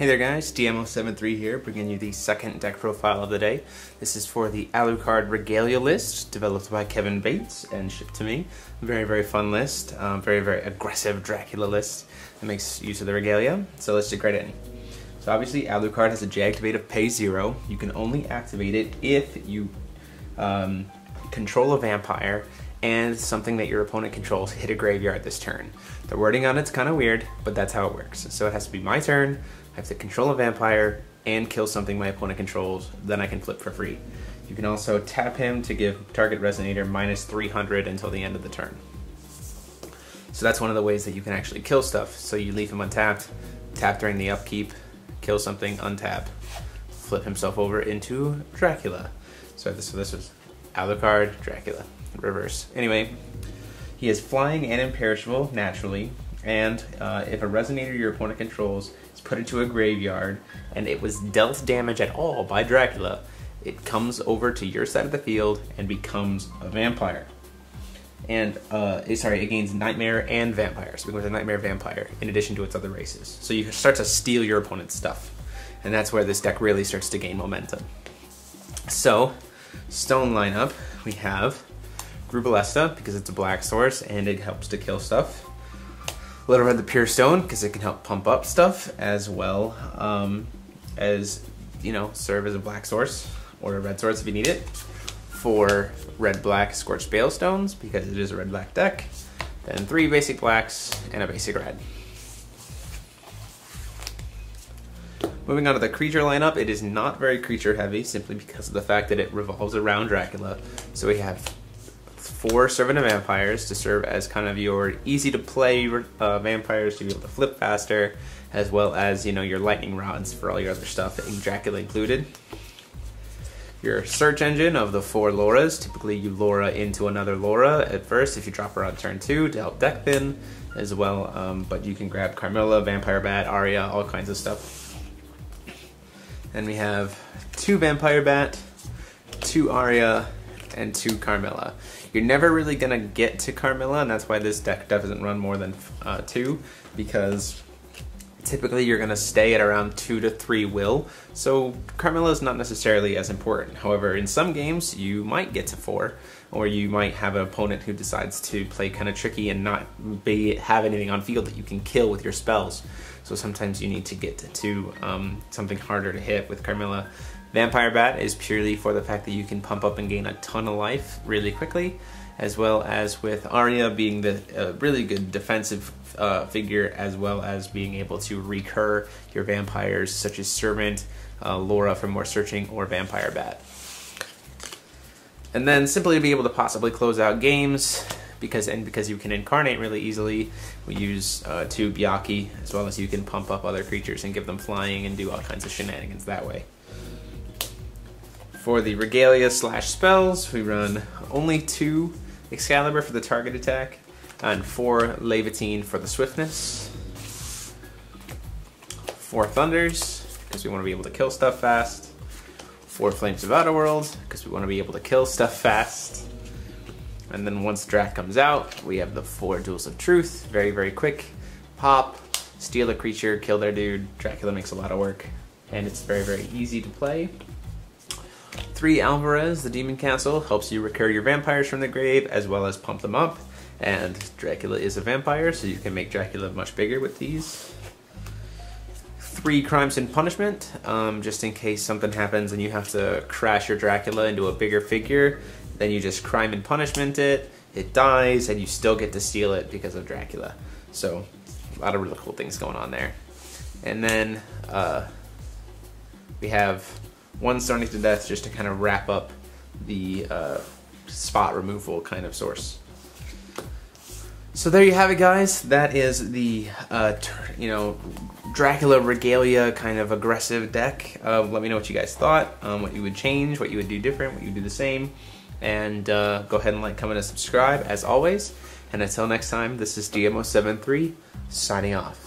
Hey there guys, DMO73 here, bringing you the second deck profile of the day. This is for the Alucard Regalia list, developed by Kevin Bates and shipped to me. Very, very fun list, very aggressive Dracula list that makes use of the Regalia. So let's dig right in. So obviously Alucard has a J-activate of pay 0. You can only activate it if you control a vampire and something that your opponent controls hit a graveyard this turn. The wording on it's kind of weird, but that's how it works. So it has to be my turn, I have to control a vampire and kill something my opponent controls, then I can flip for free. You can also tap him to give target Resonator minus 300 until the end of the turn. So that's one of the ways that you can actually kill stuff. So you leave him untapped, tap during the upkeep, kill something, untap, flip himself over into Dracula. So this was Alucard, Dracula, reverse. Anyway, he is flying and imperishable naturally, and if a Resonator your opponent controls is put into a graveyard and it was dealt damage at all by Dracula, it comes over to your side of the field and becomes a vampire. And it gains Nightmare and Vampire, so it becomes a Nightmare Vampire in addition to its other races. So you start to steal your opponent's stuff, and that's where this deck really starts to gain momentum. So, stone lineup, we have Grusbalesta, because it's a black source and it helps to kill stuff. Lora the Pure Stone, because it can help pump up stuff, as well as, serve as a black source, or a red source if you need it. For red-black Scorched Bale stones, because it is a red-black deck. Then 3 basic blacks and a basic red. Moving on to the creature lineup, it is not very creature heavy, simply because of the fact that it revolves around Dracula. So we have 4 Servant of Vampires to serve as kind of your easy to play vampires to be able to flip faster, as well as your lightning rods for all your other stuff, and Dracula included. Your search engine of the 4 Loras, typically you Lora into another Lora at first if you drop her on turn 2 to help deck thin as well, but you can grab Carmilla, Vampire Bat, Aria, all kinds of stuff. Then we have 2 Vampire Bat, 2 Aria, and 2 Carmilla. You're never really gonna get to Carmilla, and that's why this deck doesn't run more than 2, because typically you're gonna stay at around 2 to 3 will, so Carmilla is not necessarily as important. However, in some games you might get to 4, or you might have an opponent who decides to play kind of tricky and not have anything on field that you can kill with your spells. So sometimes you need to get to something harder to hit with Carmilla. Vampire Bat is purely for the fact that you can pump up and gain a ton of life really quickly, as well as with Aria being the really good defensive figure, as well as being able to recur your vampires such as Servant, Lora for more searching, or Vampire Bat. And then simply to be able to possibly close out games, because you can incarnate really easily, we use 2 Byakhee, as well as you can pump up other creatures and give them flying and do all kinds of shenanigans that way. For the Regalia / spells, we run only 2 Excalibur for the target attack, and 4 Laevetain for the swiftness. 4 Thunders, because we want to be able to kill stuff fast. 4 Flames of Outerworld, because we want to be able to kill stuff fast. And then once Drac comes out, we have the 4 Duels of Truth, very quick. Pop, steal a creature, kill their dude. Dracula makes a lot of work, and it's very easy to play. 3 Alvarez, the Demon Castle, helps you recur your vampires from the grave, as well as pump them up. And Dracula is a vampire, so you can make Dracula much bigger with these. 3 Crimes and Punishment, just in case something happens and you have to crash your Dracula into a bigger figure, then you just Crime and Punishment it dies, and you still get to steal it because of Dracula. So, a lot of really cool things going on there. And then, we have 1 Stoning to Death just to kind of wrap up the spot removal kind of source. So there you have it, guys. That is the Dracula Regalia kind of aggressive deck. Let me know what you guys thought, what you would change, what you would do different, what you would do the same, and go ahead and like, comment, and subscribe as always. And until next time, this is DMO73 signing off.